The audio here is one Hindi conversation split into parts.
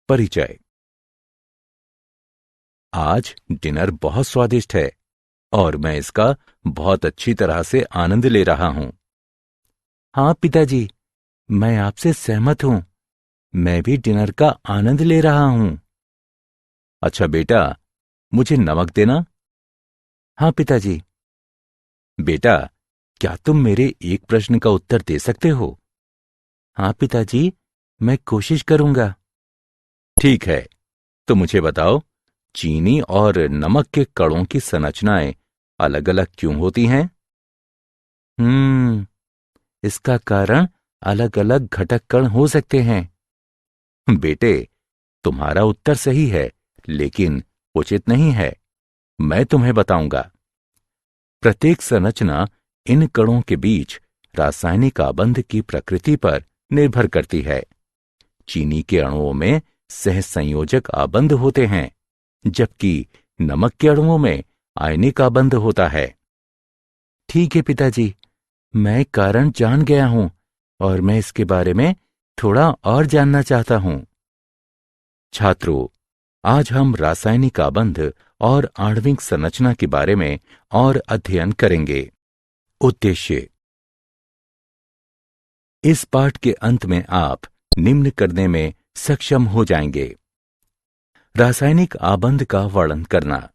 परिचय। आज डिनर बहुत स्वादिष्ट है और मैं इसका बहुत अच्छी तरह से आनंद ले रहा हूं। हाँ पिताजी, मैं आपसे सहमत हूं। मैं भी डिनर का आनंद ले रहा हूं। अच्छा बेटा, मुझे नमक देना। हाँ पिताजी। बेटा, क्या तुम मेरे एक प्रश्न का उत्तर दे सकते हो? हाँ पिताजी, मैं कोशिश करूंगा। ठीक है, तो मुझे बताओ, चीनी और नमक के कणों की संरचनाएं अलग अलग क्यों होती हैं? इसका कारण अलग अलग घटक कण हो सकते हैं। बेटे, तुम्हारा उत्तर सही है, लेकिन उचित नहीं है। मैं तुम्हें बताऊंगा। प्रत्येक संरचना इन कणों के बीच रासायनिक आबंध की प्रकृति पर निर्भर करती है। चीनी के अणुओं में सहसंयोजक आबंध होते हैं, जबकि नमक के अणुओं में आयनिक आबंध होता है। ठीक है पिताजी, मैं कारण जान गया हूं और मैं इसके बारे में थोड़ा और जानना चाहता हूं। छात्रों, आज हम रासायनिक आबंध और आणविक संरचना के बारे में और अध्ययन करेंगे। उद्देश्य। इस पाठ के अंत में आप निम्न करने में सक्षम हो जाएंगे: रासायनिक आबंध का वर्णन करना,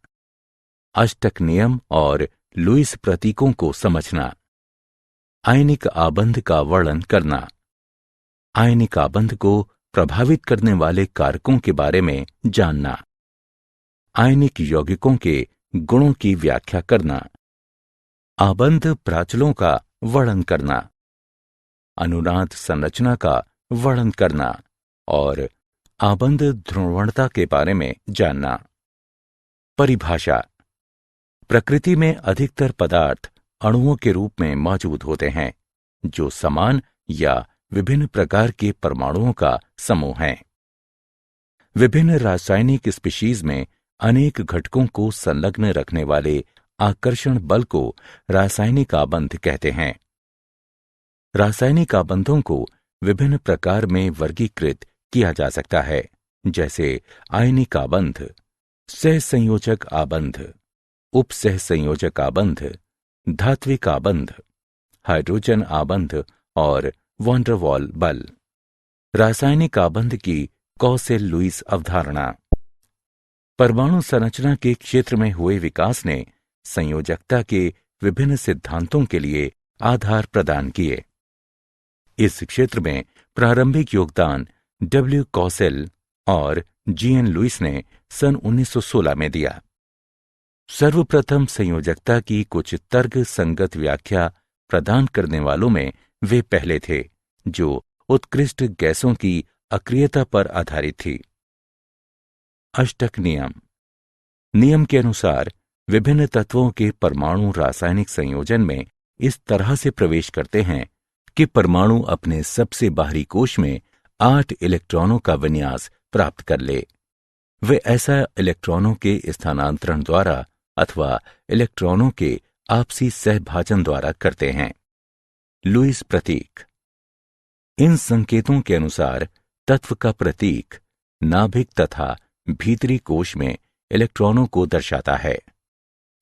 अष्टक नियम और लुईस प्रतीकों को समझना, आयनिक आबंध का वर्णन करना, आयनिक आबंध को प्रभावित करने वाले कारकों के बारे में जानना, आयनिक यौगिकों के गुणों की व्याख्या करना, आबंध प्राचलों का वर्णन करना, अनुनाद संरचना का वर्णन करना और आबंध ध्रुवणता के बारे में जानना। परिभाषा। प्रकृति में अधिकतर पदार्थ अणुओं के रूप में मौजूद होते हैं, जो समान या विभिन्न प्रकार के परमाणुओं का समूह हैं। विभिन्न रासायनिक स्पीशीज में अनेक घटकों को संलग्न रखने वाले आकर्षण बल को रासायनिक आबंध कहते हैं। रासायनिक आबंधों को विभिन्न प्रकार में वर्गीकृत किया जा सकता है, जैसे आयनिक आबंध, सहसंयोजक आबंध, उपसहसंयोजक आबंध, धात्विक आबंध, हाइड्रोजन आबंध और वॉन डर वाल बल। रासायनिक आबंध की कॉसेल-लुईस अवधारणा। परमाणु संरचना के क्षेत्र में हुए विकास ने संयोजकता के विभिन्न सिद्धांतों के लिए आधार प्रदान किए। इस क्षेत्र में प्रारंभिक योगदान डब्ल्यू कॉसेल और जीएन लुईस ने सन 1916 में दिया। सर्वप्रथम संयोजकता की कुछ तर्क संगत व्याख्या प्रदान करने वालों में वे पहले थे, जो उत्कृष्ट गैसों की अक्रियता पर आधारित थी। अष्टक नियम। नियम के अनुसार विभिन्न तत्वों के परमाणु रासायनिक संयोजन में इस तरह से प्रवेश करते हैं कि परमाणु अपने सबसे बाहरी कोश में 8 इलेक्ट्रॉनों का विन्यास प्राप्त कर ले। वे ऐसा इलेक्ट्रॉनों के स्थानांतरण द्वारा अथवा इलेक्ट्रॉनों के आपसी सहभाजन द्वारा करते हैं। लुईस प्रतीक। इन संकेतों के अनुसार तत्व का प्रतीक नाभिक तथा भीतरी कोश में इलेक्ट्रॉनों को दर्शाता है।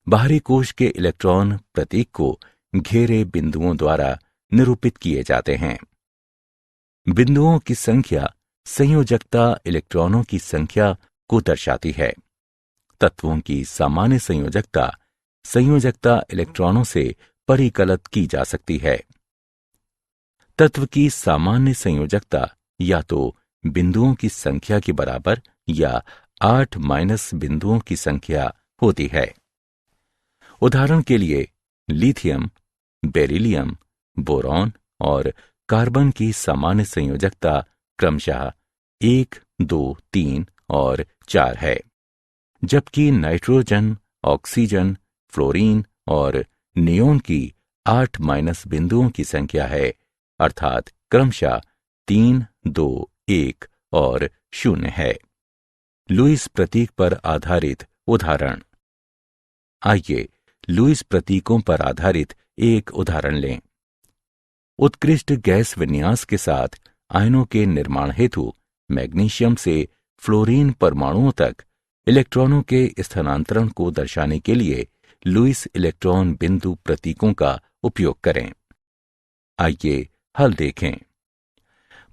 बाहरी कोश के इलेक्ट्रॉन प्रतीक को घेरे बिंदुओं द्वारा निरूपित किए जाते हैं। बिंदुओं की संख्या संयोजकता इलेक्ट्रॉनों की संख्या को दर्शाती है। तत्वों की सामान्य संयोजकता इलेक्ट्रॉनों से परिकलित की जा सकती है। तत्व की सामान्य संयोजकता या तो बिंदुओं की संख्या के बराबर या 8 माइनस बिंदुओं की संख्या होती है। उदाहरण के लिए लिथियम, बेरिलियम, बोरॉन और कार्बन की सामान्य संयोजकता क्रमशः 1, 2, 3 और 4 है, जबकि नाइट्रोजन, ऑक्सीजन, फ्लोरीन और नियोन की 8 माइनस बिंदुओं की संख्या है, अर्थात क्रमशः 3, 2, 1 और 0 है। लुईस प्रतीक पर आधारित उदाहरण। आइए लुईस प्रतीकों पर आधारित एक उदाहरण लें। उत्कृष्ट गैस विन्यास के साथ आयनों के निर्माण हेतु मैग्नीशियम से फ्लोरीन परमाणुओं तक इलेक्ट्रॉनों के स्थानांतरण को दर्शाने के लिए लुईस इलेक्ट्रॉन बिंदु प्रतीकों का उपयोग करें। आइए हल देखें।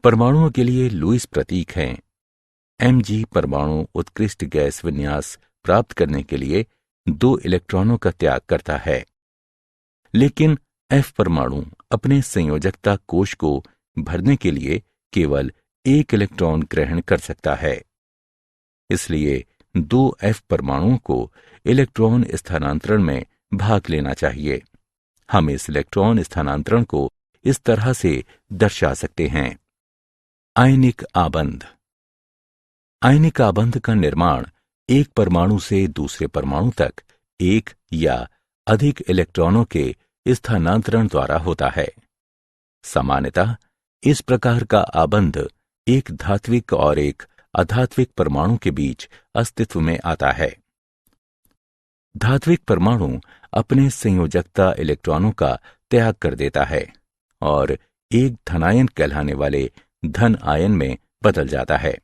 परमाणुओं के लिए लुईस प्रतीक हैं। Mg परमाणु उत्कृष्ट गैस विन्यास प्राप्त करने के लिए 2 इलेक्ट्रॉनों का त्याग करता है, लेकिन F परमाणु अपने संयोजकता कोश को भरने के लिए केवल 1 इलेक्ट्रॉन ग्रहण कर सकता है। इसलिए 2 F परमाणुओं को इलेक्ट्रॉन स्थानांतरण में भाग लेना चाहिए। हम इस इलेक्ट्रॉन स्थानांतरण को इस तरह से दर्शा सकते हैं। आयनिक आबंध। आयनिक आबंध का निर्माण एक परमाणु से दूसरे परमाणु तक एक या अधिक इलेक्ट्रॉनों के स्थानांतरण द्वारा होता है। सामान्यतः इस प्रकार का आबंध एक धात्विक और एक अधात्विक परमाणु के बीच अस्तित्व में आता है। धात्विक परमाणु अपने संयोजकता इलेक्ट्रॉनों का त्याग कर देता है और एक धनायन कहलाने वाले धन आयन में बदल जाता है,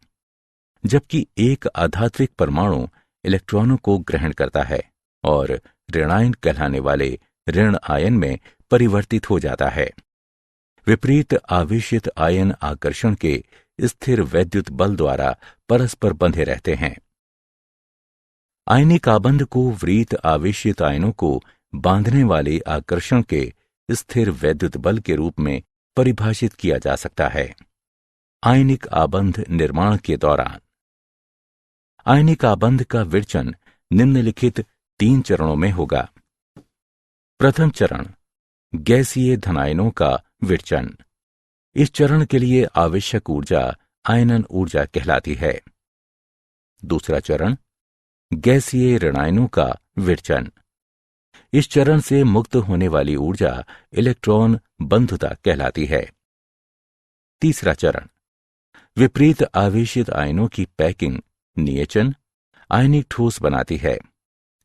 जबकि एक अधात्विक परमाणु इलेक्ट्रॉनों को ग्रहण करता है और ऋणायन कहलाने वाले ऋण आयन में परिवर्तित हो जाता है। विपरीत आवेशित आयन आकर्षण के स्थिर वैद्युत बल द्वारा परस्पर बंधे रहते हैं। आयनिक आबंध को विपरीत आवेशित आयनों को बांधने वाले आकर्षण के स्थिर वैद्युत बल के रूप में परिभाषित किया जा सकता है। आयनिक आबंध निर्माण के दौरान आयनिक आबंध का विरचन निम्नलिखित 3 चरणों में होगा। प्रथम चरण, गैसीय धनायनों का विरचन। इस चरण के लिए आवश्यक ऊर्जा आयनन ऊर्जा कहलाती है। दूसरा चरण, गैसीय ऋणायनों का विरचन। इस चरण से मुक्त होने वाली ऊर्जा इलेक्ट्रॉन बंधुता कहलाती है। तीसरा चरण, विपरीत आवेशित आयनों की पैकिंग नियचन आयनिक ठोस बनाती है।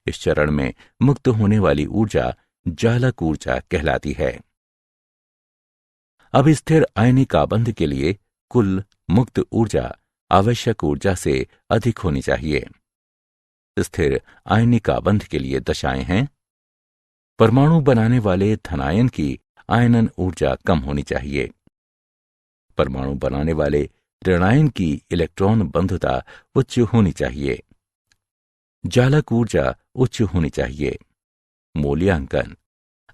इस चरण में मुक्त होने वाली ऊर्जा जालक ऊर्जा कहलाती है। अब स्थिर आयनिक आबंध के लिए कुल मुक्त ऊर्जा आवश्यक ऊर्जा से अधिक होनी चाहिए। स्थिर आयनिक आबंध के लिए दशाएं हैं। परमाणु बनाने वाले धनायन की आयनन ऊर्जा कम होनी चाहिए। परमाणु बनाने वाले ऋणायन की इलेक्ट्रॉन बंधुता उच्च होनी चाहिए। जालक ऊर्जा उच्च होनी चाहिए। मूल्यांकन।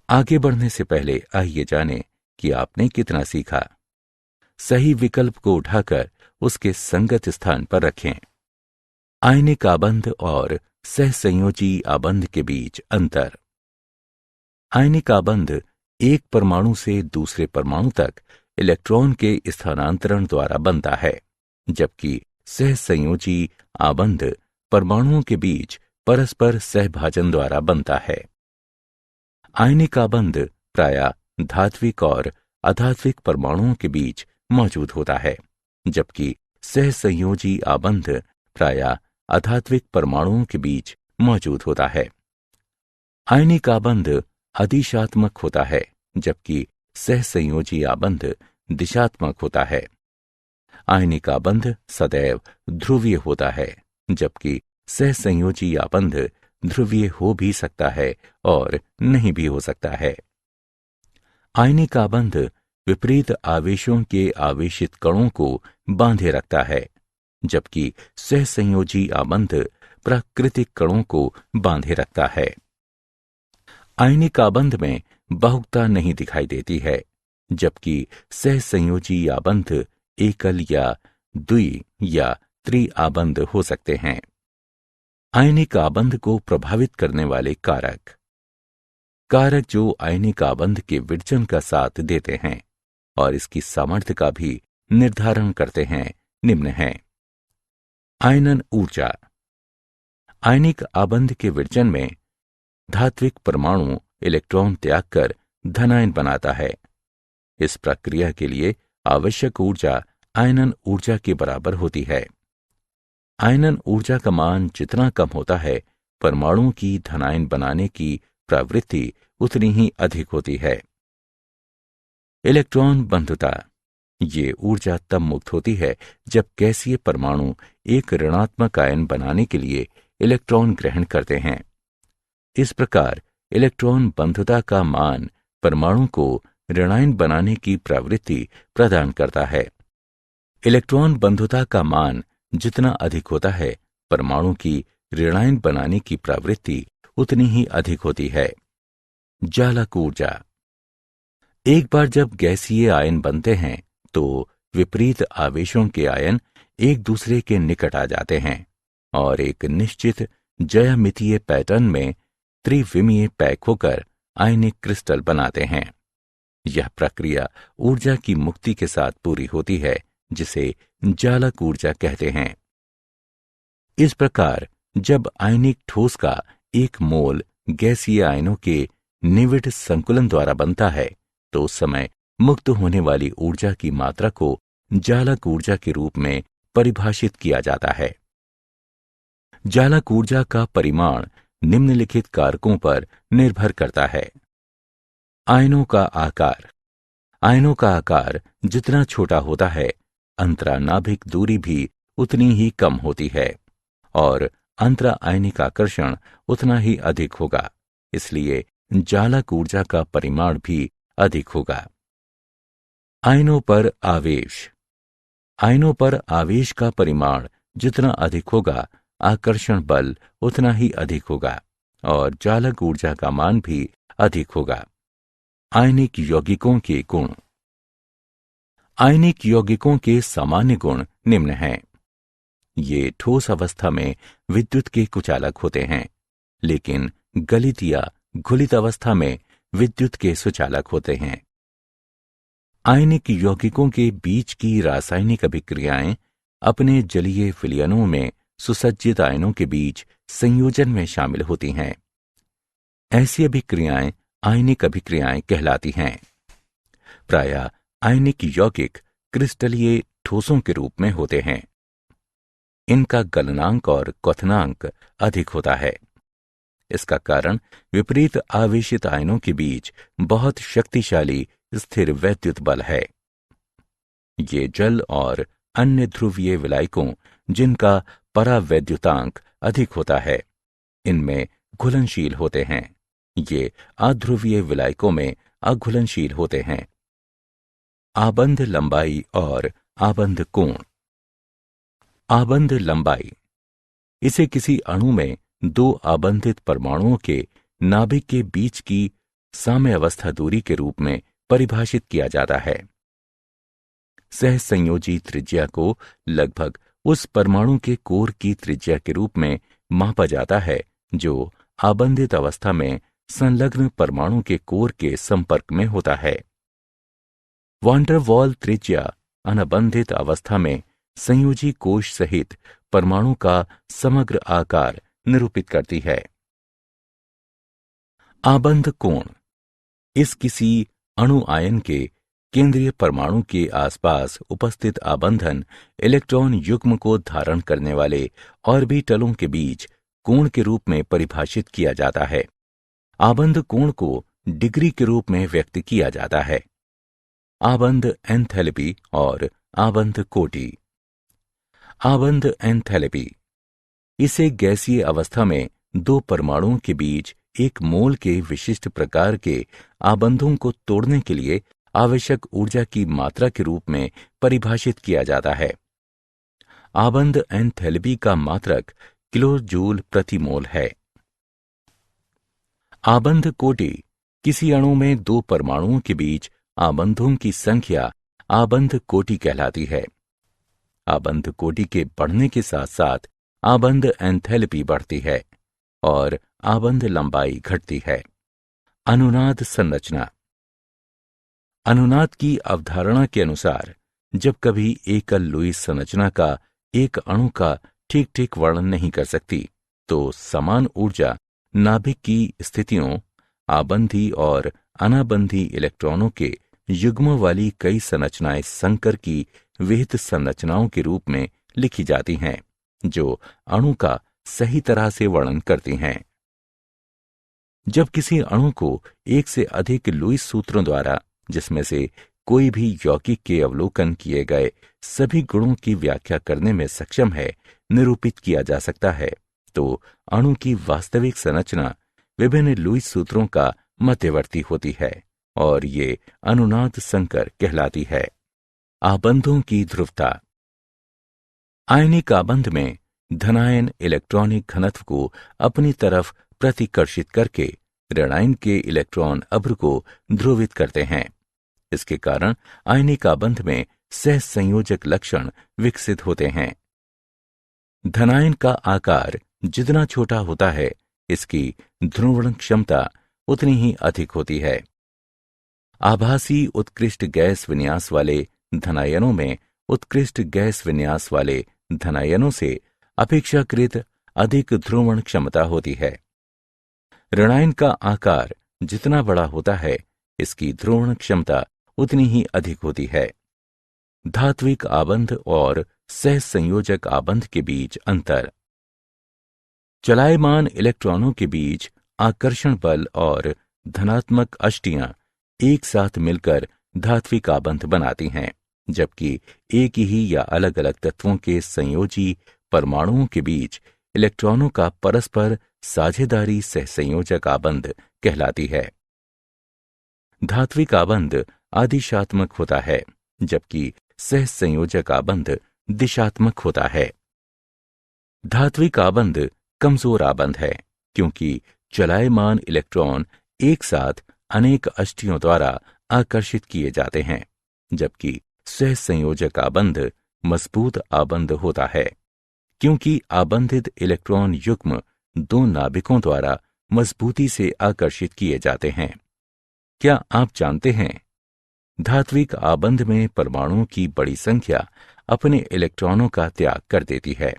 आगे बढ़ने से पहले आइए जानें कि आपने कितना सीखा। सही विकल्प को उठाकर उसके संगत स्थान पर रखें। आयनिक आबंध और सहसंयोजी आबंध के बीच अंतर। आयनिक आबंध एक परमाणु से दूसरे परमाणु तक इलेक्ट्रॉन के स्थानांतरण द्वारा बनता है, जबकि सहसंयोजी आबंध परमाणुओं के बीच परस्पर सहभाजन द्वारा बनता है। आयनिक आबंध प्रायः धात्विक और अधात्विक परमाणुओं के बीच मौजूद होता है, जबकि सहसंयोजी आबंध प्रायः अधात्विक परमाणुओं के बीच मौजूद होता है। आयनिक आबंध अदिशात्मक होता है, जबकि सहसंयोजी आबंध दिशात्मक होता है। आयनिक आबंध सदैव ध्रुवीय होता है, जबकि सहसंयोजी आबंध ध्रुवीय हो भी सकता है और नहीं भी हो सकता है। आयनिक आबंध विपरीत आवेशों के आवेशित कणों को बांधे रखता है, जबकि सहसंयोजी आबंध प्राकृतिक कणों को बांधे रखता है। आयनिक आबंध में बहुकता नहीं दिखाई देती है, जबकि सहसंयोजी आबंध एकल या द्वि या त्रि आबंध हो सकते हैं। आयनिक आबंध को प्रभावित करने वाले कारक जो आयनिक आबंध के विरचन का साथ देते हैं और इसकी सामर्थ्य का भी निर्धारण करते हैं, निम्न हैं। आयनन ऊर्जा। आयनिक आबंध के विरचन में धात्विक परमाणु इलेक्ट्रॉन त्याग कर धनायन बनाता है। इस प्रक्रिया के लिए आवश्यक ऊर्जा आयनन ऊर्जा के बराबर होती है। आयनन ऊर्जा का मान जितना कम होता है, परमाणुओं की धनायन बनाने की प्रवृत्ति उतनी ही अधिक होती है। इलेक्ट्रॉन बंधुता। ये ऊर्जा तब मुक्त होती है जब गैसीय परमाणु एक ऋणात्मक आयन बनाने के लिए इलेक्ट्रॉन ग्रहण करते हैं। इस प्रकार इलेक्ट्रॉन बंधुता का मान परमाणु को ऋणायन बनाने की प्रवृत्ति प्रदान करता है। इलेक्ट्रॉन बंधुता का मान जितना अधिक होता है, परमाणु की ऋणायन बनाने की प्रवृत्ति उतनी ही अधिक होती है। जालक ऊर्जा। एक बार जब गैसीय आयन बनते हैं तो विपरीत आवेशों के आयन एक दूसरे के निकट आ जाते हैं और एक निश्चित ज्यामितीय पैटर्न में त्रिविमीय पैक होकर आयनिक क्रिस्टल बनाते हैं। यह प्रक्रिया ऊर्जा की मुक्ति के साथ पूरी होती है, जिसे जालक ऊर्जा कहते हैं। इस प्रकार जब आयनिक ठोस का एक मोल गैसीय आयनों के निविड़ संकुलन द्वारा बनता है तो उस समय मुक्त होने वाली ऊर्जा की मात्रा को जालक ऊर्जा के रूप में परिभाषित किया जाता है। जालक ऊर्जा का परिमाण निम्नलिखित कारकों पर निर्भर करता है। आयनों का आकार। आयनों का आकार जितना छोटा होता है, अंतरानाभिक दूरी भी उतनी ही कम होती है और अंतरा आयनिक आकर्षण उतना ही अधिक होगा, इसलिए जालक ऊर्जा का परिमाण भी अधिक होगा। आयनों पर आवेश। आयनों पर आवेश का परिमाण जितना अधिक होगा, आकर्षण बल उतना ही अधिक होगा और जालक ऊर्जा का मान भी अधिक होगा। आयनिक यौगिकों के गुण। आयनिक यौगिकों के सामान्य गुण निम्न हैं। ये ठोस अवस्था में विद्युत के कुचालक होते हैं, लेकिन गलित या घुलित अवस्था में विद्युत के सुचालक होते हैं। आयनिक यौगिकों के बीच की रासायनिक अभिक्रियाएं अपने जलीय विलयनों में सुसज्जित आयनों के बीच संयोजन में शामिल होती हैं। ऐसी अभिक्रियाएं आयनिक अभिक्रियाएं कहलाती हैं। प्रायः आयनिक यौगिक क्रिस्टलीय ठोसों के रूप में होते हैं। इनका गलनांक और क्वथनांक अधिक होता है। इसका कारण विपरीत आवेशित आयनों के बीच बहुत शक्तिशाली स्थिर वैद्युत बल है। ये जल और अन्य ध्रुवीय विलायकों जिनका परावैद्युतांक अधिक होता है, इनमें घुलनशील होते हैं। ये अध्रुवीय विलायकों में अघुलनशील होते हैं। आबंध लंबाई और आबंध कोण। आबंध लंबाई, इसे किसी अणु में दो आबंधित परमाणुओं के नाभिक के बीच की साम्यावस्था दूरी के रूप में परिभाषित किया जाता है। सहसंयोजी त्रिज्या को लगभग उस परमाणु के कोर की त्रिज्या के रूप में मापा जाता है जो आबंधित अवस्था में संलग्न परमाणु के कोर के संपर्क में होता है। वान डर वाल त्रिज्या अनबंधित अवस्था में संयोजी कोश सहित परमाणु का समग्र आकार निरूपित करती है। आबंध कोण, इस किसी अणु आयन के केंद्रीय परमाणु के आसपास उपस्थित आबंधन इलेक्ट्रॉन युग्म को धारण करने वाले ऑर्बिटलों के बीच कोण के रूप में परिभाषित किया जाता है। आबंध कोण को डिग्री के रूप में व्यक्त किया जाता है। आबंध एंथैल्पी और आबंध कोटि। आबंध एंथैल्पी, इसे गैसीय अवस्था में दो परमाणुओं के बीच एक मोल के विशिष्ट प्रकार के आबंधों को तोड़ने के लिए आवश्यक ऊर्जा की मात्रा के रूप में परिभाषित किया जाता है। आबंध एंथैल्पी का मात्रक किलो जूल प्रति मोल है। आबंध कोटि, किसी अणु में दो परमाणुओं के बीच आबंधों की संख्या आबंध कोटि कहलाती है। आबंध कोटि के बढ़ने के साथ साथ आबंध एंथैल्पी बढ़ती है और आबंध लंबाई घटती है। अनुनाद संरचना। अनुनाद की अवधारणा के अनुसार जब कभी एकल लुईस संरचना का एक अणु का ठीक ठीक वर्णन नहीं कर सकती तो समान ऊर्जा नाभिक की स्थितियों, आबंधी और अनाबंधी इलेक्ट्रॉनों के युग्मों वाली कई संरचनाएं संकर की विहित संरचनाओं के रूप में लिखी जाती हैं जो अणु का सही तरह से वर्णन करती हैं। जब किसी अणु को एक से अधिक लुईस सूत्रों द्वारा, जिसमें से कोई भी यौगिक के अवलोकन किए गए सभी गुणों की व्याख्या करने में सक्षम है निरूपित किया जा सकता है, तो अणु की वास्तविक संरचना विभिन्न लुईस सूत्रों का मध्यवर्ती होती है और ये अनुनाद संकर कहलाती है। आबंधों की ध्रुवता। आयनिक आबंध में धनायन इलेक्ट्रॉनिक घनत्व को अपनी तरफ प्रतिकर्षित करके ऋणायन के इलेक्ट्रॉन अभ्र को ध्रुवित करते हैं। इसके कारण आयनिक आबंध में सहसंयोजक लक्षण विकसित होते हैं। धनायन का आकार जितना छोटा होता है, इसकी ध्रुवण क्षमता उतनी ही अधिक होती है। आभासी उत्कृष्ट गैस विन्यास वाले धनायनों में उत्कृष्ट गैस विन्यास वाले धनायनों से अपेक्षाकृत अधिक ध्रुवण क्षमता होती है। ऋणायन का आकार जितना बड़ा होता है, इसकी ध्रुवण क्षमता उतनी ही अधिक होती है। धात्विक आबंध और सहसंयोजक आबंध के बीच अंतर। चलायमान इलेक्ट्रॉनों के बीच आकर्षण बल और धनात्मक अष्टियां एक साथ मिलकर धात्विक आबंध बनाती हैं, जबकि एक ही या अलग अलग तत्वों के संयोजी परमाणुओं के बीच इलेक्ट्रॉनों का परस्पर साझेदारी सहसंयोजक आबंध कहलाती है। धात्विक आबंध आदिशात्मक होता है, जबकि सहसंयोजक आबंध दिशात्मक होता है। धात्विक आबंध कमजोर आबंध है, क्योंकि चलायमान इलेक्ट्रॉन एक साथ अनेक अष्टियों द्वारा आकर्षित किए जाते हैं, जबकि सहसंयोजक आबंध मजबूत आबंध होता है, क्योंकि आबंधित इलेक्ट्रॉन युग्म दो नाभिकों द्वारा मजबूती से आकर्षित किए जाते हैं। क्या आप जानते हैं, धात्विक आबंध में परमाणुओं की बड़ी संख्या अपने इलेक्ट्रॉनों का त्याग कर देती है।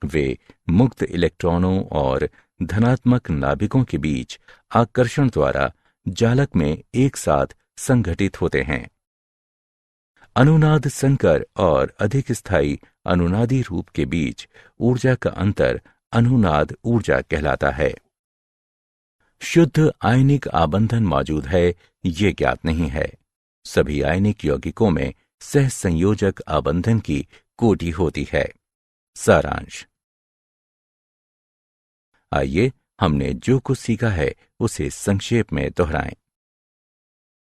वे मुक्त इलेक्ट्रॉनों और धनात्मक नाभिकों के बीच आकर्षण द्वारा जालक में एक साथ संघटित होते हैं। अनुनाद संकर और अधिक स्थायी अनुनादी रूप के बीच ऊर्जा का अंतर अनुनाद ऊर्जा कहलाता है। शुद्ध आयनिक आबंधन मौजूद है, ये ज्ञात नहीं है। सभी आयनिक यौगिकों में सहसंयोजक आबंधन की कोटि होती है। सारांश। आइए हमने जो कुछ सीखा है उसे संक्षेप में दोहराएं।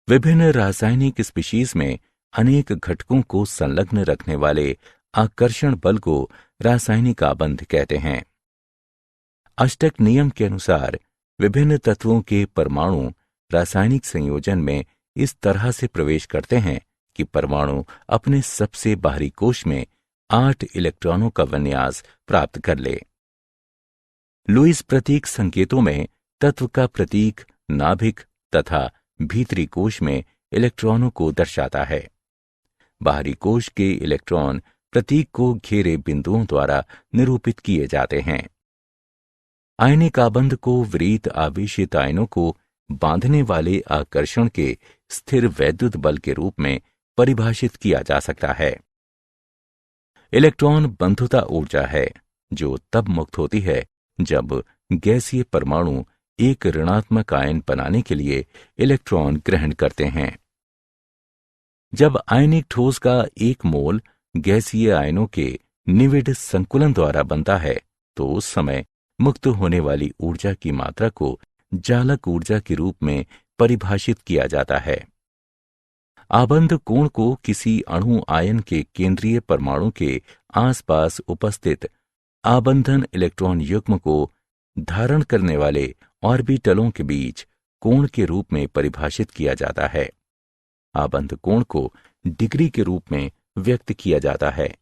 विभिन्न रासायनिक स्पीशीज में अनेक घटकों को संलग्न रखने वाले आकर्षण बल को रासायनिक आबंध कहते हैं। अष्टक नियम के अनुसार विभिन्न तत्वों के परमाणु रासायनिक संयोजन में इस तरह से प्रवेश करते हैं कि परमाणु अपने सबसे बाहरी कोश में 8 इलेक्ट्रॉनों का विन्यास प्राप्त कर ले। लुईस प्रतीक संकेतों में तत्व का प्रतीक नाभिक तथा भीतरी कोश में इलेक्ट्रॉनों को दर्शाता है। बाहरी कोश के इलेक्ट्रॉन प्रतीक को घेरे बिंदुओं द्वारा निरूपित किए जाते हैं। आयनिक आबंध को विपरीत आवेशित आयनों को बांधने वाले आकर्षण के स्थिर वैद्युत बल के रूप में परिभाषित किया जा सकता है। इलेक्ट्रॉन बंधुता ऊर्जा है, जो तब मुक्त होती है जब गैसीय परमाणु एक ऋणात्मक आयन बनाने के लिए इलेक्ट्रॉन ग्रहण करते हैं। जब आयनिक ठोस का एक मोल गैसीय आयनों के निविड संकुलन द्वारा बनता है, तो उस समय मुक्त होने वाली ऊर्जा की मात्रा को जालक ऊर्जा के रूप में परिभाषित किया जाता है। आबंध कोण को किसी अणु आयन के केंद्रीय परमाणु के आसपास उपस्थित आबंधन इलेक्ट्रॉन युग्म को धारण करने वाले ऑर्बिटलों के बीच कोण के रूप में परिभाषित किया जाता है। आबंध कोण को डिग्री के रूप में व्यक्त किया जाता है।